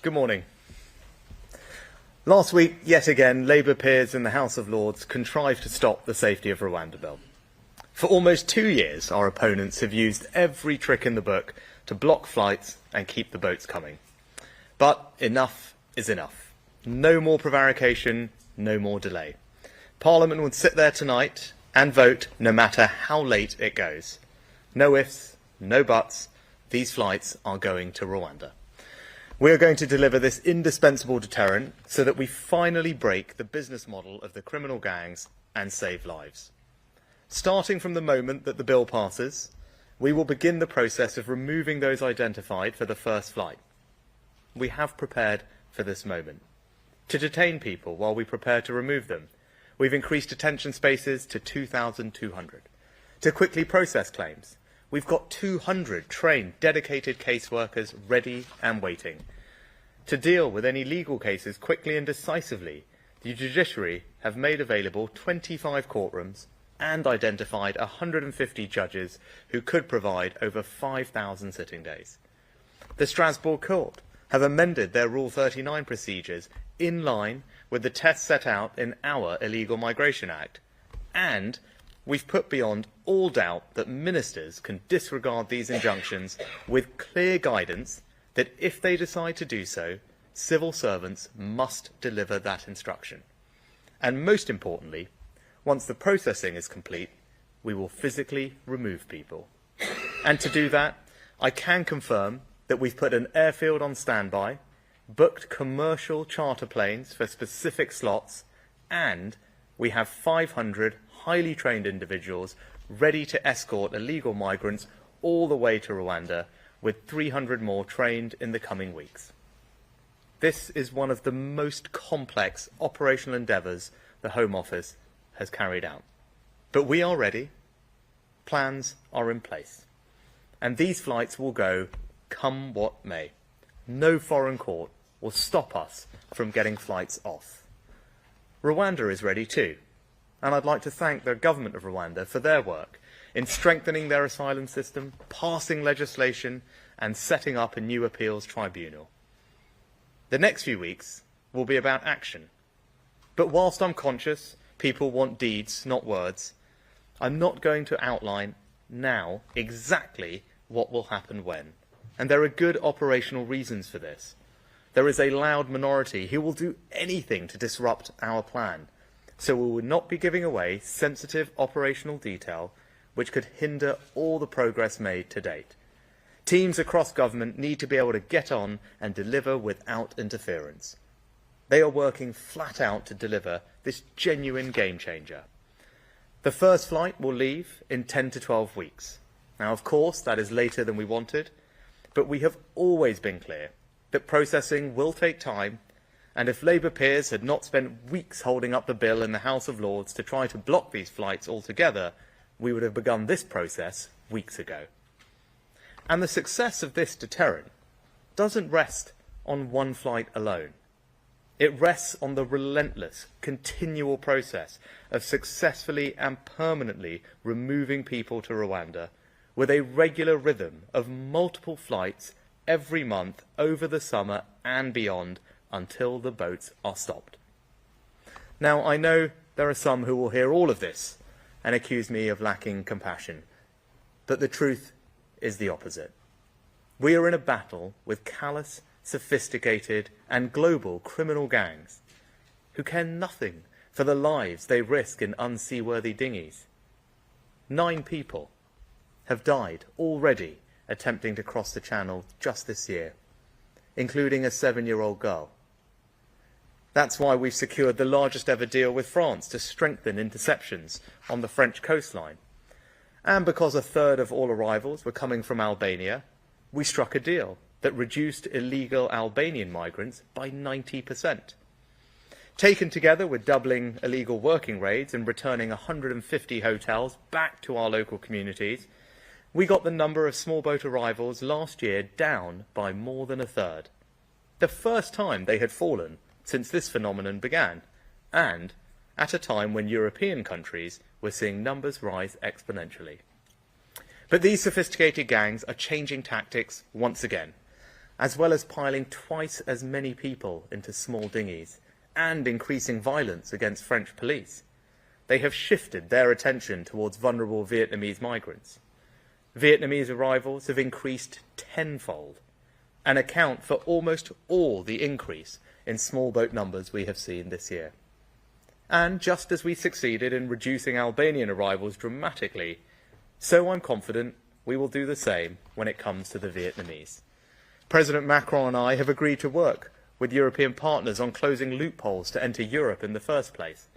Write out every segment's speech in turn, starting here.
Good morning. Last week, yet again, Labour peers in the House of Lords contrived to stop the Safety of Rwanda bill. For almost 2 years, our opponents have used every trick in the book to block flights and keep the boats coming. But enough is enough. No more prevarication, no more delay. Parliament would sit there tonight and vote no matter how late it goes. No ifs, no buts. These flights are going to Rwanda. We are going to deliver this indispensable deterrent so that we finally break the business model of the criminal gangs and save lives. Starting from the moment that the bill passes, we will begin the process of removing those identified for the first flight. We have prepared for this moment. To detain people while we prepare to remove them, we've increased detention spaces to 2,200. To quickly process claims, we've got 200 trained, dedicated caseworkers ready and waiting. To deal with any legal cases quickly and decisively, the judiciary have made available 25 courtrooms and identified 150 judges who could provide over 5,000 sitting days. The Strasbourg Court have amended their Rule 39 procedures in line with the tests set out in our Illegal Migration Act, and we've put beyond all doubt that ministers can disregard these injunctions with clear guidance that if they decide to do so, civil servants must deliver that instruction. And most importantly, once the processing is complete, we will physically remove people. And to do that, I can confirm that we've put an airfield on standby, booked commercial charter planes for specific slots, and we have 500 highly trained individuals ready to escort illegal migrants all the way to Rwanda, with 300 more trained in the coming weeks. This is one of the most complex operational endeavours the Home Office has carried out. But we are ready, plans are in place, and these flights will go come what may. No foreign court will stop us from getting flights off. Rwanda is ready too, and I'd like to thank the government of Rwanda for their work in strengthening their asylum system, passing legislation, and setting up a new appeals tribunal. The next few weeks will be about action. But whilst I'm conscious people want deeds, not words, I'm not going to outline now exactly what will happen when. And there are good operational reasons for this. There is a loud minority who will do anything to disrupt our plan, so we will not be giving away sensitive operational detail which could hinder all the progress made to date. Teams across government need to be able to get on and deliver without interference. They are working flat out to deliver this genuine game changer. The first flight will leave in 10 to 12 weeks. Now, of course, that is later than we wanted, but we have always been clear that processing will take time, and if Labour peers had not spent weeks holding up the bill in the House of Lords to try to block these flights altogether, we would have begun this process weeks ago. And the success of this deterrent doesn't rest on one flight alone. It rests on the relentless, continual process of successfully and permanently removing people to Rwanda with a regular rhythm of multiple flights every month over the summer and beyond until the boats are stopped. Now, I know there are some who will hear all of this and accuse me of lacking compassion, but the truth is the opposite. We are in a battle with callous, sophisticated and global criminal gangs who care nothing for the lives they risk in unseaworthy dinghies. 9 people have died already attempting to cross the Channel just this year, including a 7-year-old girl. That's why we've secured the largest ever deal with France to strengthen interceptions on the French coastline. And because a third of all arrivals were coming from Albania, we struck a deal that reduced illegal Albanian migrants by 90%. Taken together with doubling illegal working raids and returning 150 hotels back to our local communities, we got the number of small boat arrivals last year down by more than a third. The first time they had fallen since this phenomenon began, and at a time when European countries were seeing numbers rise exponentially. But these sophisticated gangs are changing tactics once again, as well as piling twice as many people into small dinghies and increasing violence against French police. They have shifted their attention towards vulnerable Vietnamese migrants. Vietnamese arrivals have increased tenfold and account for almost all the increase in small boat numbers we have seen this year. And just as we succeeded in reducing Albanian arrivals dramatically, so I'm confident we will do the same when it comes to the Vietnamese. President Macron and I have agreed to work with European partners on closing loopholes to enter Europe in the first place.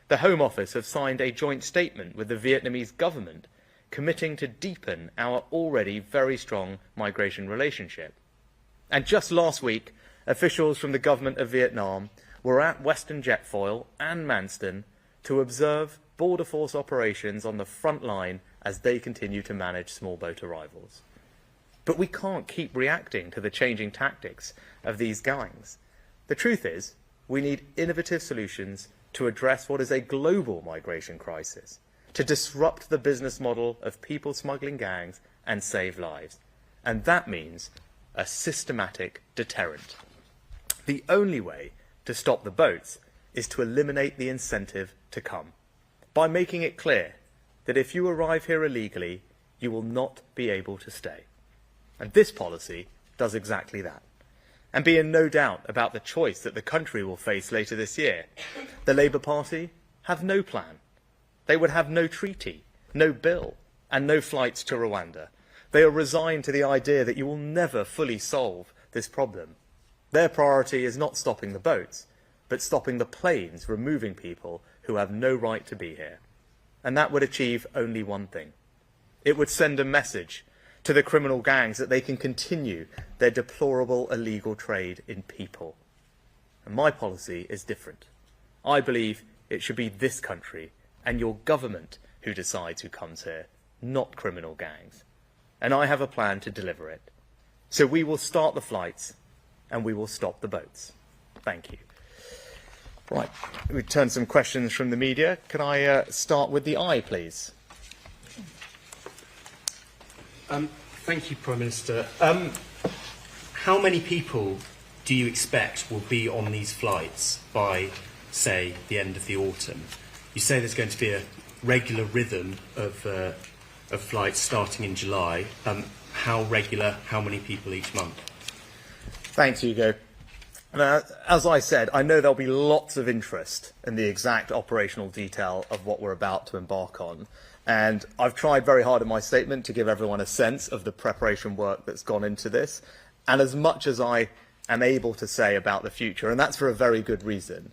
The Home Office have signed a joint statement with the Vietnamese government committing to deepen our already very strong migration relationship. And just last week, officials from the government of Vietnam were at Western Jetfoil and Manston to observe border force operations on the front line as they continue to manage small boat arrivals. But we can't keep reacting to the changing tactics of these gangs. The truth is, we need innovative solutions to address what is a global migration crisis, to disrupt the business model of people smuggling gangs and save lives. And that means a systematic deterrent. The only way to stop the boats is to eliminate the incentive to come, by making it clear that if you arrive here illegally, you will not be able to stay. And this policy does exactly that. And be in no doubt about the choice that the country will face later this year. The Labour Party have no plan. They would have no treaty, no bill, and no flights to Rwanda. They are resigned to the idea that you will never fully solve this problem. Their priority is not stopping the boats, but stopping the planes removing people who have no right to be here. And that would achieve only one thing. It would send a message to the criminal gangs that they can continue their deplorable illegal trade in people. And my policy is different. I believe it should be this country and your government who decides who comes here, not criminal gangs. And I have a plan to deliver it. So we will start the flights and we will stop the boats. Thank you. Right, we turn some questions from the media. Can I start with the eye, please? Thank you, Prime Minister. How many people do you expect will be on these flights by, say, the end of the autumn? You say there's going to be a regular rhythm of flights starting in July. How regular? How many people each month? Thanks, Hugo. As I said, I know there'll be lots of interest in the exact operational detail of what we're about to embark on. And I've tried very hard in my statement to give everyone a sense of the preparation work that's gone into this, and as much as I am able to say about the future, and that's for a very good reason.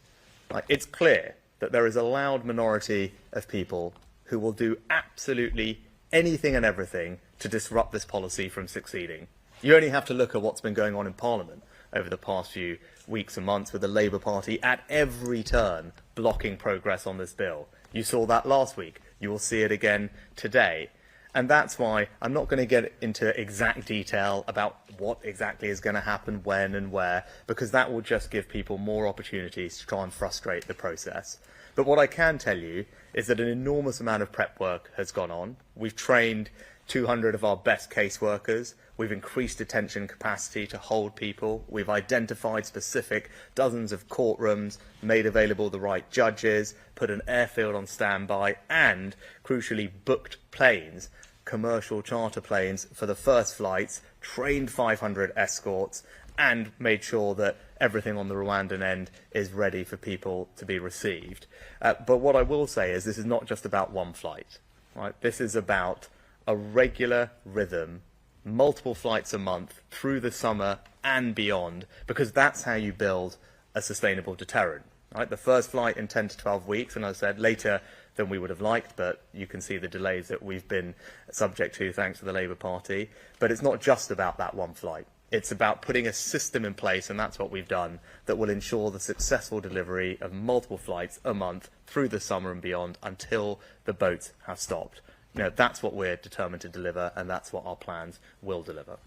It's clear that there is a loud minority of people who will do absolutely anything and everything to disrupt this policy from succeeding. You only have to look at what's been going on in Parliament over the past few weeks and months with the Labour Party at every turn blocking progress on this bill. You saw that last week. You will see it again today. And that's why I'm not going to get into exact detail about what exactly is going to happen, when and where, because that will just give people more opportunities to try and frustrate the process. But what I can tell you is that an enormous amount of prep work has gone on. We've trained 200 of our best caseworkers. We've increased detention capacity to hold people. We've identified specific dozens of courtrooms, made available the right judges, put an airfield on standby, and, crucially, booked planes, commercial charter planes, for the first flights, trained 500 escorts, and made sure that everything on the Rwandan end is ready for people to be received. But what I will say is this is not just about one flight. Right? This is about a regular rhythm, multiple flights a month through the summer and beyond, because that's how you build a sustainable deterrent. Right? The first flight in 10 to 12 weeks, and as I said, later than we would have liked, but you can see the delays that we've been subject to thanks to the Labour Party. But it's not just about that one flight. It's about putting a system in place, and that's what we've done, that will ensure the successful delivery of multiple flights a month through the summer and beyond until the boats have stopped. You know, that's what we're determined to deliver, and that's what our plans will deliver.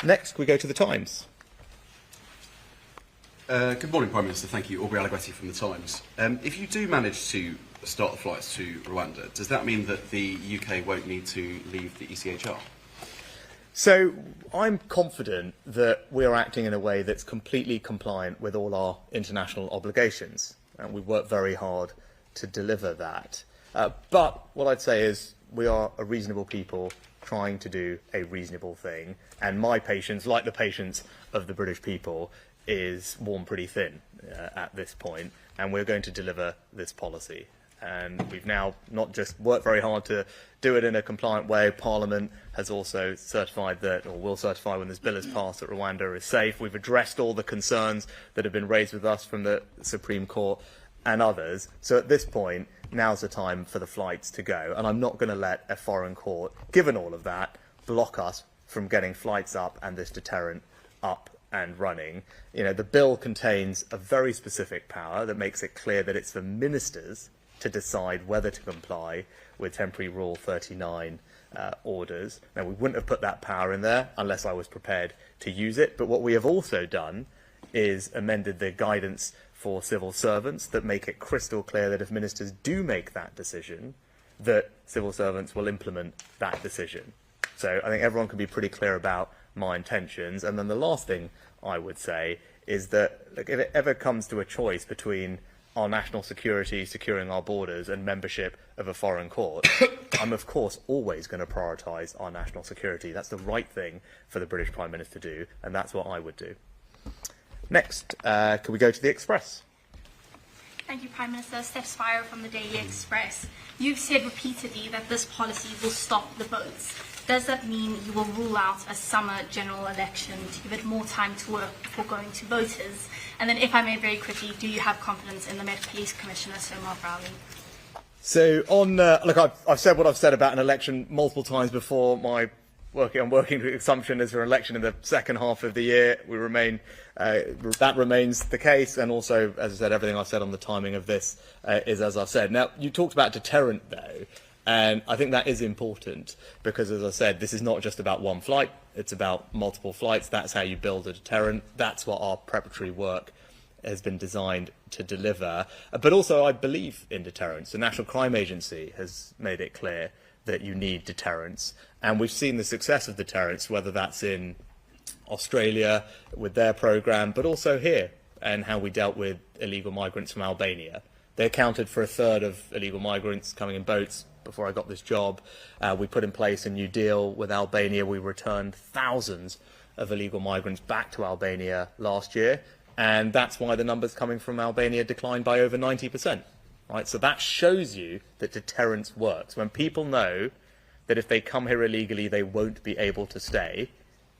Next, we go to the Times. Good morning, Prime Minister. Thank you. Aubrey Allegretti from the Times. If you do manage to start the flights to Rwanda, does that mean that the UK won't need to leave the ECHR? So I'm confident that we are acting in a way that's completely compliant with all our international obligations, and we work very hard to deliver that. But what I'd say is we are a reasonable people trying to do a reasonable thing, and my patience, like the patience of the British people, is worn pretty thin at this point, and we're going to deliver this policy. And we've now not just worked very hard to do it in a compliant way, Parliament has also certified that, or will certify when this bill is passed, that Rwanda is safe. We've addressed all the concerns that have been raised with us from the Supreme Court and others. So at this point, now's the time for the flights to go. And I'm not going to let a foreign court, given all of that, block us from getting flights up and this deterrent up and running. You know, the bill contains a very specific power that makes it clear that it's for ministers to decide whether to comply with temporary Rule 39 orders. Now, we wouldn't have put that power in there unless I was prepared to use it. But what we have also done is amended the guidance for civil servants that make it crystal clear that if ministers do make that decision, that civil servants will implement that decision. So I think everyone can be pretty clear about my intentions. And then the last thing I would say is that, look, if it ever comes to a choice between our national security, securing our borders, and membership of a foreign court, I'm of course always going to prioritise our national security. That's the right thing for the British Prime Minister to do, and that's what I would do. Next, can we go to the Express? Thank you, Prime Minister. Steph Spiro from the Daily Express. You've said repeatedly that this policy will stop the votes. Does that mean you will rule out a summer general election to give it more time to work before going to voters? And then, if I may very quickly, do you have confidence in the Met Police Commissioner, Sir Mark Rowley? So, look, I've said what I've said about an election multiple times before. I'm working to the assumption is for an election in the second half of the year. That remains the case, and also, as I said, everything I've said on the timing of this is as I've said. Now, you talked about deterrent, though, and I think that is important because, as I said, this is not just about one flight, it's about multiple flights. That's how you build a deterrent. That's what our preparatory work has been designed to deliver. But also, I believe in deterrence. The National Crime Agency has made it clear that you need deterrence, and we've seen the success of deterrence, whether that's in Australia with their programme, but also here, and how we dealt with illegal migrants from Albania. They accounted for a third of illegal migrants coming in boats before I got this job. We put in place a new deal with Albania. We returned thousands of illegal migrants back to Albania last year, and that's why the numbers coming from Albania declined by over 90%. Right? So that shows you that deterrence works. When people know that if they come here illegally, they won't be able to stay,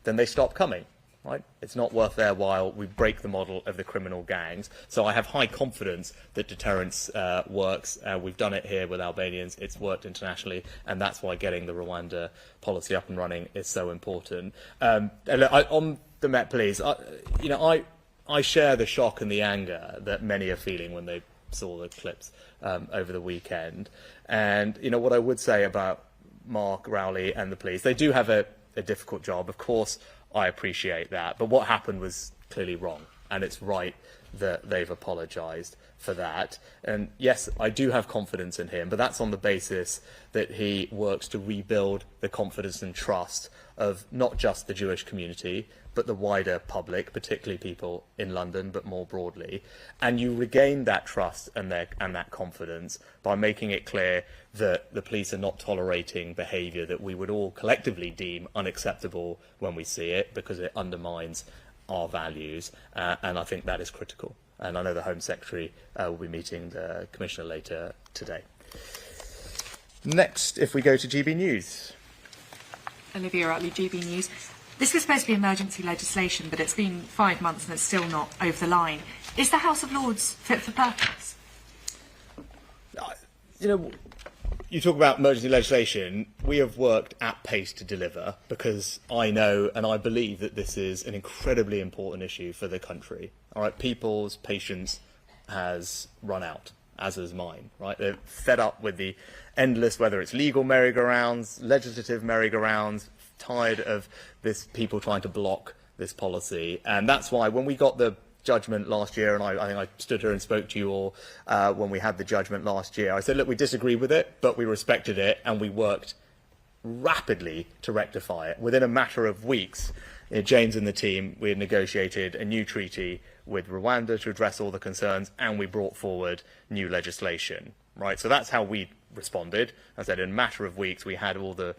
then they stop coming. Right? It's not worth their while. We break the model of the criminal gangs. So I have high confidence that deterrence works. We've done it here with Albanians. It's worked internationally, and that's why getting the Rwanda policy up and running is so important. And look, on the Met Police, I share the shock and the anger that many are feeling when they saw the clips over the weekend. And what I would say about Mark Rowley and the police, they do have a difficult job. Of course, I appreciate that. But what happened was clearly wrong, and it's right that they've apologised for that. And yes, I do have confidence in him, but that's on the basis that he works to rebuild the confidence and trust of not just the Jewish community, but the wider public, particularly people in London, but more broadly. And you regain that trust and that confidence by making it clear that the police are not tolerating behaviour that we would all collectively deem unacceptable when we see it, because it undermines our values, and I think that is critical. And I know the Home Secretary will be meeting the Commissioner later today. Next, if we go to GB News. Olivia Utley, GB News. This was supposed to be emergency legislation, but it's been 5 months and it's still not over the line. Is the House of Lords fit for purpose? You talk about emergency legislation. We have worked at pace to deliver, because I know and I believe that this is an incredibly important issue for the country. All right, people's patience has run out, as has mine. Right, they're fed up with the endless, whether it's legal merry-go-rounds, legislative merry-go-rounds, tired of people trying to block this policy. And that's why when we got the judgment last year, and I think I stood here and spoke to you all when we had the judgment last year, I said, look, we disagree with it, but we respected it, and we worked rapidly to rectify it. Within a matter of weeks, James and the team, we had negotiated a new treaty with Rwanda to address all the concerns, and we brought forward new legislation. Right, so that's how we responded. As I said, in a matter of weeks, we had all the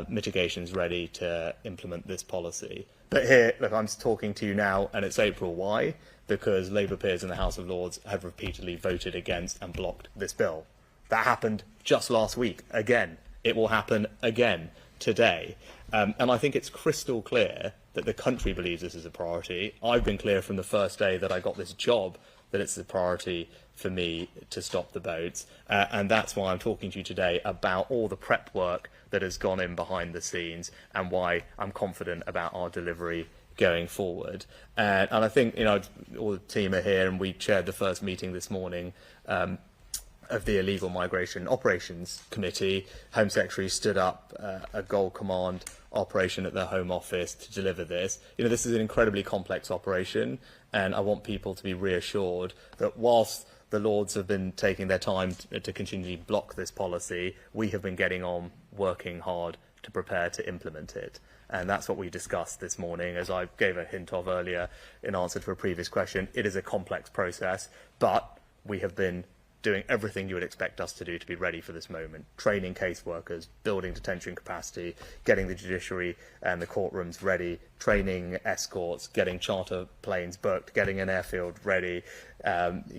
mitigations ready to implement this policy. But here, look, I'm talking to you now, and it's April. Why? Because Labour peers in the House of Lords have repeatedly voted against and blocked this bill. That happened just last week. Again, it will happen again today. And I think it's crystal clear that the country believes this is a priority. I've been clear from the first day that I got this job that it's a priority for me to stop the boats. And that's why I'm talking to you today about all the prep work that has gone in behind the scenes, and why I'm confident about our delivery going forward. And I think, all the team are here, and we chaired the first meeting this morning of the Illegal Migration Operations Committee. Home Secretary stood up a Gold Command operation at the Home Office to deliver this. This is an incredibly complex operation, and I want people to be reassured that whilst the Lords have been taking their time to continually block this policy, we have been getting on, working hard to prepare to implement it. And that's what we discussed this morning, as I gave a hint of earlier in answer to a previous question. It is a complex process, but we have been doing everything you would expect us to do to be ready for this moment. Training caseworkers, building detention capacity, getting the judiciary and the courtrooms ready, training escorts, getting charter planes booked, getting an airfield ready,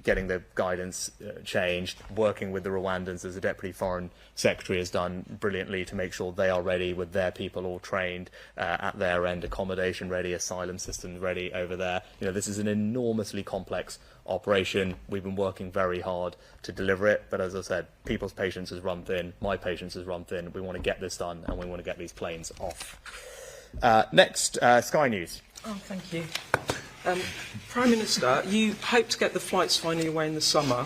getting the guidance changed, working with the Rwandans, as the Deputy Foreign Secretary has done brilliantly, to make sure they are ready with their people all trained at their end, accommodation ready, asylum systems ready over there. You know, this is an enormously complex operation. We've been working very hard to deliver it, but as I said, people's patience has run thin, my patience has run thin. We want to get this done, and we want to get these planes off. Next, Sky News. Oh, thank you. Prime Minister, you hope to get the flights finally away in the summer.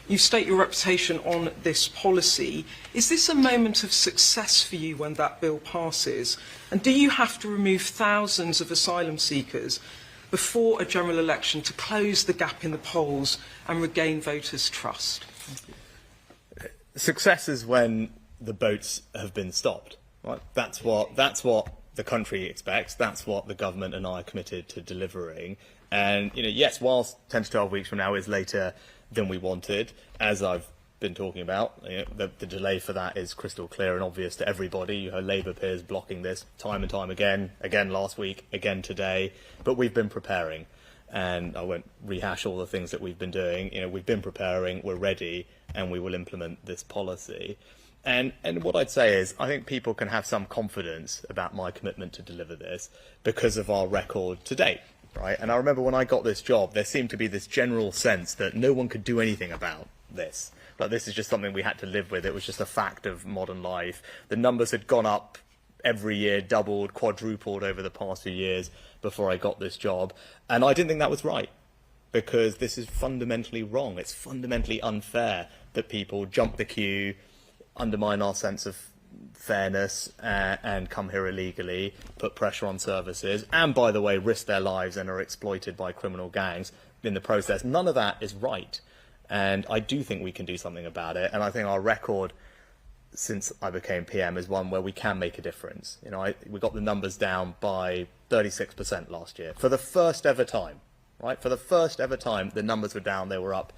You state your reputation on this policy. Is this a moment of success for you when that bill passes? And do you have to remove thousands of asylum seekers before a general election to close the gap in the polls and regain voters' trust? Success is when the boats have been stopped. Right? That's what the country expects. That's what the government and I are committed to delivering. And yes, whilst 10 to 12 weeks from now is later than we wanted, as I've been talking about, the delay for that is crystal clear and obvious to everybody. You heard Labour peers blocking this time and time again last week, again today. But we've been preparing, and I won't rehash all the things that we've been doing. We've been preparing, we're ready, and we will implement this policy. And what I'd say is, I think people can have some confidence about my commitment to deliver this because of our record to date, right? And I remember when I got this job, there seemed to be this general sense that no one could do anything about this. Like, this is just something we had to live with. It was just a fact of modern life. The numbers had gone up every year, doubled, quadrupled over the past few years before I got this job. And I didn't think that was right, because this is fundamentally wrong. It's fundamentally unfair that people jump the queue, undermine our sense of fairness, and come here illegally, put pressure on services, and, by the way, risk their lives and are exploited by criminal gangs in the process. None of that is right. And I do think we can do something about it. And I think our record since I became PM is one where we can make a difference. We got the numbers down by 36% last year. For the first ever time, right? For the first ever time, the numbers were down, they were up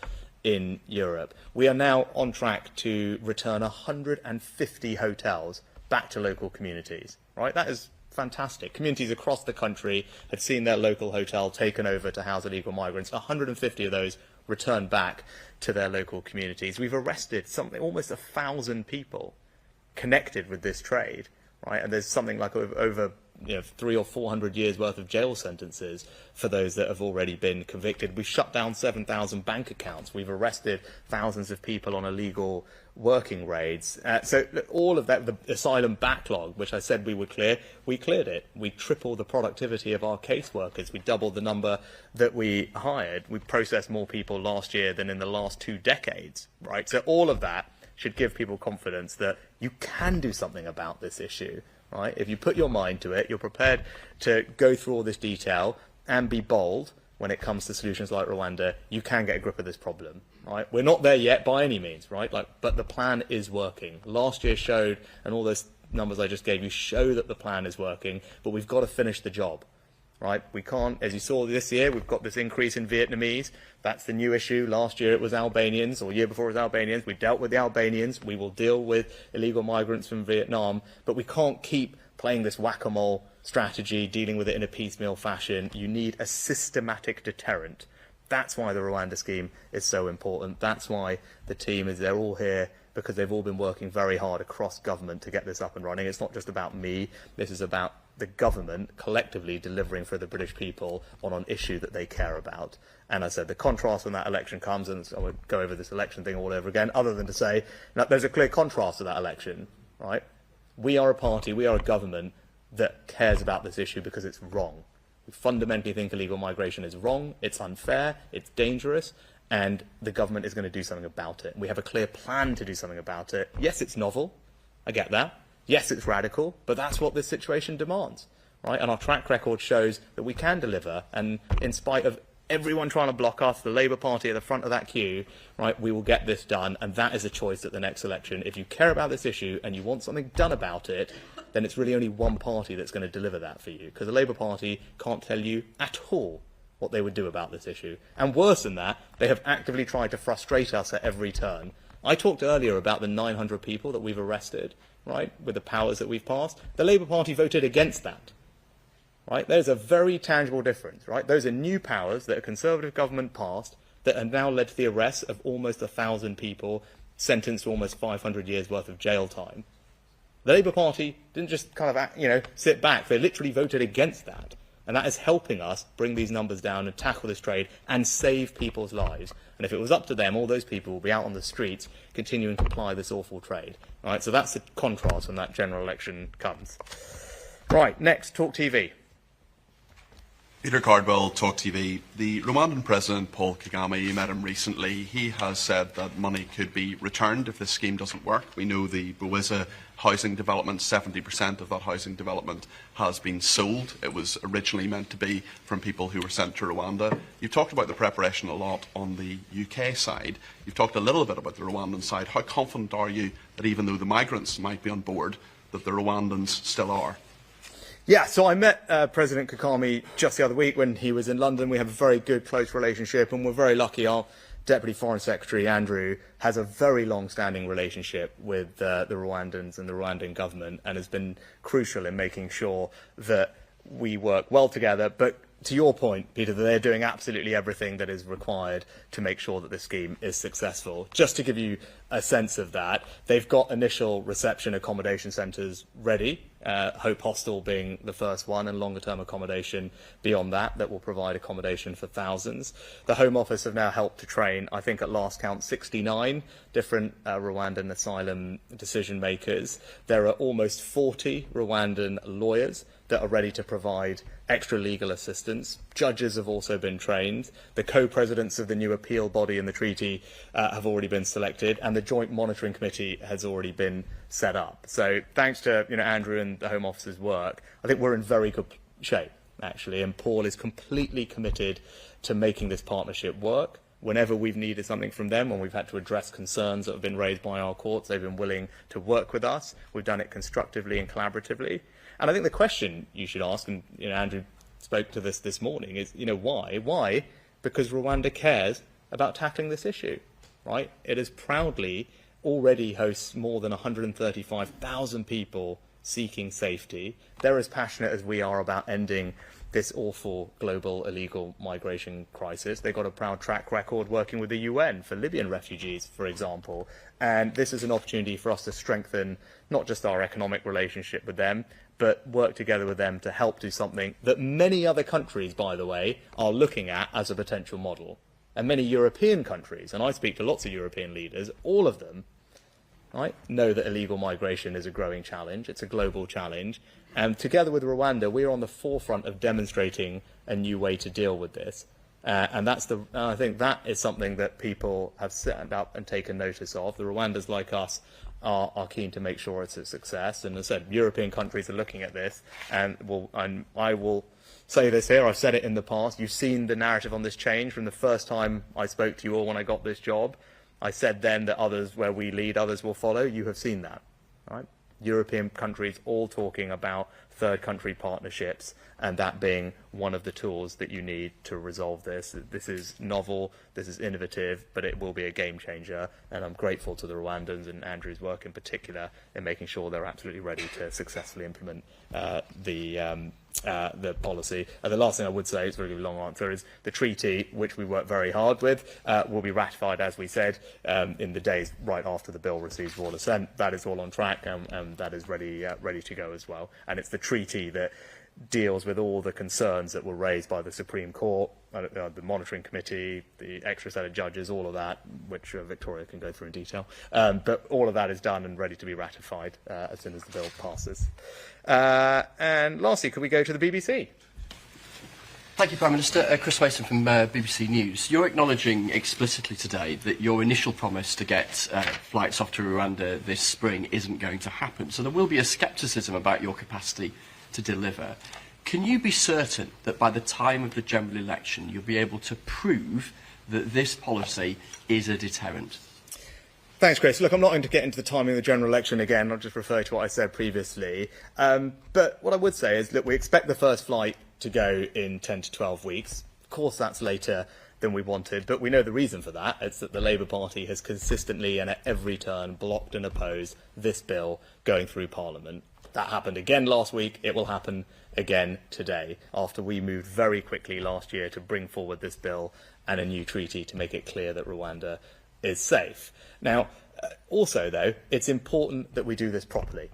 in Europe. We are now on track to return 150 hotels back to local communities, right? That is fantastic. Communities across the country had seen their local hotel taken over to house illegal migrants. 150 of those returned back to their local communities. We've arrested almost 1,000 people connected with this trade, right? And there's something like over 300 or 400 years worth of jail sentences for those that have already been convicted. We've shut down 7,000 bank accounts. We've arrested thousands of people on illegal working raids. So all of that, the asylum backlog, which I said we would clear, we cleared it. We tripled the productivity of our caseworkers. We doubled the number that we hired. We processed more people last year than in the last 2 decades, right? So all of that should give people confidence that you can do something about this issue. Right? If you put your mind to it, you're prepared to go through all this detail and be bold when it comes to solutions like Rwanda, you can get a grip of this problem. Right? We're not there yet by any means, right? But the plan is working. Last year showed, and all those numbers I just gave you show that the plan is working, but we've got to finish the job. Right? We can't, as you saw this year, we've got this increase in Vietnamese. That's the new issue. Last year it was Albanians, or year before it was Albanians. We dealt with the Albanians. We will deal with illegal migrants from Vietnam. But we can't keep playing this whack-a-mole strategy, dealing with it in a piecemeal fashion. You need a systematic deterrent. That's why the Rwanda scheme is so important. That's why the team they're all here, because they've all been working very hard across government to get this up and running. It's not just about me. This is about the government collectively delivering for the British people on an issue that they care about. And I said the contrast when that election comes, and I won't go over this election thing all over again, other than to say there's a clear contrast to that election, right? We are a party, we are a government that cares about this issue because it's wrong. We fundamentally think illegal migration is wrong, it's unfair, it's dangerous, and the government is going to do something about it. We have a clear plan to do something about it. Yes, it's novel, I get that. Yes, it's radical, but that's what this situation demands, right? And our track record shows that we can deliver, and in spite of everyone trying to block us, the Labour Party at the front of that queue, right, we will get this done, and that is a choice at the next election. If you care about this issue and you want something done about it, then it's really only one party that's going to deliver that for you, because the Labour Party can't tell you at all what they would do about this issue. And worse than that, they have actively tried to frustrate us at every turn. I talked earlier about the 900 people that we've arrested, right, with the powers that we've passed. The Labour Party voted against that. Right? There's a very tangible difference. Right? Those are new powers that a Conservative government passed that have now led to the arrest of almost 1,000 people, sentenced to almost 500 years' worth of jail time. The Labour Party didn't just kind of, sit back. They literally voted against that. And that is helping us bring these numbers down and tackle this trade and save people's lives. And if it was up to them, all those people will be out on the streets continuing to ply this awful trade. Right? So that's the contrast when that general election comes. Right, next, Talk TV. Peter Cardwell, Talk TV. The Rwandan President, Paul Kagame, you met him recently. He has said that money could be returned if this scheme doesn't work. We know the Bwiza housing development, 70% of that housing development has been sold. It was originally meant to be from people who were sent to Rwanda. You've talked about the preparation a lot on the UK side. You've talked a little bit about the Rwandan side. How confident are you that even though the migrants might be on board, that the Rwandans still are? Yeah, so I met President Kagame just the other week when he was in London. We have a very good, close relationship, and we're very lucky. Our Deputy Foreign Secretary, Andrew, has a very long-standing relationship with the Rwandans and the Rwandan government, and has been crucial in making sure that we work well together. But to your point, Peter, that they're doing absolutely everything that is required to make sure that the scheme is successful. Just to give you a sense of that, they've got initial reception accommodation centres ready, Hope Hostel being the first one, and longer-term accommodation beyond that will provide accommodation for thousands. The Home Office have now helped to train, I think at last count, 69 different Rwandan asylum decision-makers. There are almost 40 Rwandan lawyers that are ready to provide extra legal assistance. Judges have also been trained. The co-presidents of the new appeal body in the treaty have already been selected, and the Joint Monitoring Committee has already been set up. So thanks to Andrew and the Home Office's work, I think we're in very good shape, actually, and Paul is completely committed to making this partnership work. Whenever we've needed something from them, when we've had to address concerns that have been raised by our courts, they've been willing to work with us. We've done it constructively and collaboratively. And I think the question you should ask, and Andrew spoke to this morning, is why? Why? Because Rwanda cares about tackling this issue, right? It has proudly already hosts more than 135,000 people seeking safety. They're as passionate as we are about ending this awful global illegal migration crisis. They've got a proud track record working with the UN for Libyan refugees, for example. And this is an opportunity for us to strengthen not just our economic relationship with them, but work together with them to help do something that many other countries, by the way, are looking at as a potential model. And many European countries, and I speak to lots of European leaders, all of them, right, know that illegal migration is a growing challenge. It's a global challenge. And together with Rwanda, we're on the forefront of demonstrating a new way to deal with this. And I think that is something that people have set up and taken notice of. The Rwandans, like us, are keen to make sure it's a success. And as I said, European countries are looking at this. And I will say this here, I've said it in the past. You've seen the narrative on this change from the first time I spoke to you all when I got this job. I said then that others, where we lead, others will follow. You have seen that, right? European countries all talking about third country partnerships, and that being one of the tools that you need to resolve this. This is novel, this is innovative, but it will be a game changer, and I'm grateful to the Rwandans and Andrew's work in particular in making sure they're absolutely ready to successfully implement the policy. And the last thing I would say, it's a really long answer, is the treaty, which we work very hard with, will be ratified, as we said, in the days right after the bill receives royal assent. That is all on track, and that is ready to go as well. And it's the treaty that deals with all the concerns that were raised by the Supreme Court, the Monitoring Committee, the extra set of judges, all of that, which Victoria can go through in detail. But all of that is done and ready to be ratified as soon as the bill passes. And lastly, could we go to the BBC? Thank you, Prime Minister. Chris Mason from BBC News. You're acknowledging explicitly today that your initial promise to get flights off to Rwanda this spring isn't going to happen. So there will be a scepticism about your capacity to deliver. Can you be certain that by the time of the general election you'll be able to prove that this policy is a deterrent? Thanks, Chris. Look, I'm not going to get into the timing of the general election again. I'll just refer to what I said previously. But what I would say is that we expect the first flight to go in 10 to 12 weeks. Of course, that's later than we wanted, but we know the reason for that. It's that the Labour Party has consistently and at every turn blocked and opposed this bill going through Parliament. That happened again last week. It will happen again today, after we moved very quickly last year to bring forward this bill and a new treaty to make it clear that Rwanda is safe. Now, also, though, it's important that we do this properly.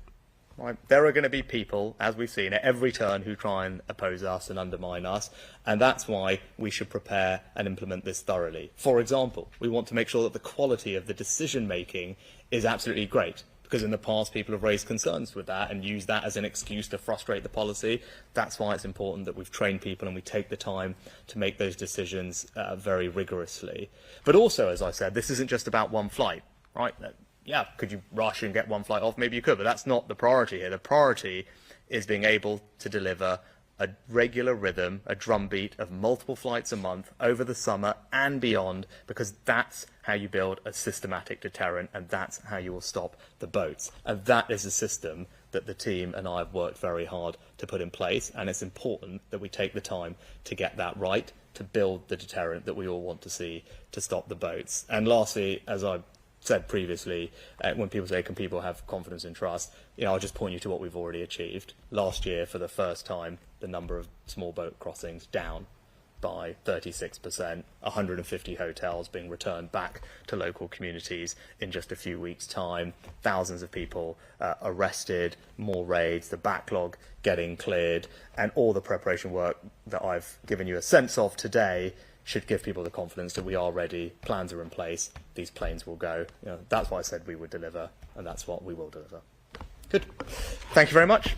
Right? There are going to be people, as we've seen, at every turn who try and oppose us and undermine us, and that's why we should prepare and implement this thoroughly. For example, we want to make sure that the quality of the decision-making is absolutely great, because in the past people have raised concerns with that and used that as an excuse to frustrate the policy. That's why it's important that we've trained people and we take the time to make those decisions very rigorously. But also, as I said, this isn't just about one flight, right? Yeah, could you rush and get one flight off? Maybe you could, but that's not the priority here. The priority is being able to deliver a regular rhythm, a drumbeat of multiple flights a month over the summer and beyond, because that's how you build a systematic deterrent, and that's how you will stop the boats. And that is a system that the team and I have worked very hard to put in place, and it's important that we take the time to get that right, to build the deterrent that we all want to see to stop the boats. And lastly, as I said previously, when people say, can people have confidence and trust, I'll just point you to what we've already achieved. Last year, for the first time, the number of small boat crossings down by 36%, 150 hotels being returned back to local communities in just a few weeks' time, thousands of people arrested, more raids, the backlog getting cleared, and all the preparation work that I've given you a sense of today should give people the confidence that we are ready, plans are in place, these planes will go. That's what I said we would deliver, and that's what we will deliver. Good. Thank you very much.